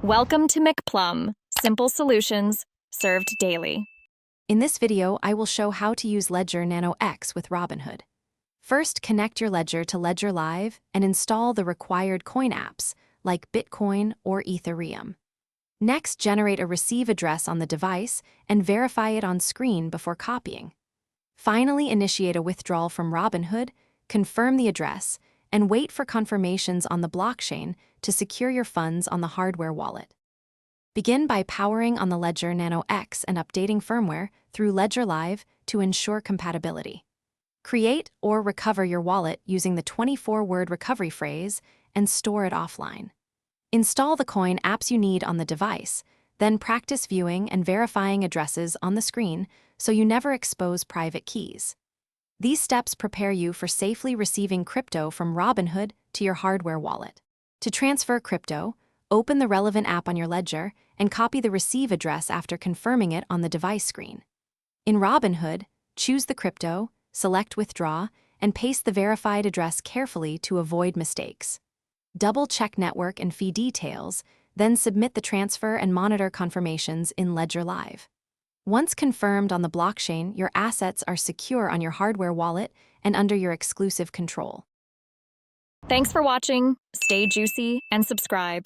Welcome to McPlum, simple solutions served daily. In this video, I will show how to use Ledger Nano X with Robinhood. First, connect your Ledger to Ledger Live and install the required coin apps like Bitcoin or Ethereum. Next, generate a receive address on the device and verify it on screen before copying. Finally, initiate a withdrawal from Robinhood, confirm the address, and wait for confirmations on the blockchain to secure your funds on the hardware wallet. Begin by powering on the Ledger Nano X and updating firmware through Ledger Live to ensure compatibility. Create or recover your wallet using the 24-word recovery phrase and store it offline. Install the coin apps you need on the device, then practice viewing and verifying addresses on the screen so you never expose private keys. These steps prepare you for safely receiving crypto from Robinhood to your hardware wallet. To transfer crypto, open the relevant app on your Ledger and copy the receive address after confirming it on the device screen. In Robinhood, choose the crypto, select Withdraw, and paste the verified address carefully to avoid mistakes. Double-check network and fee details, then submit the transfer and monitor confirmations in Ledger Live. Once confirmed on the blockchain, your assets are secure on your hardware wallet and under your exclusive control. Thanks for watching. Stay juicy and subscribe.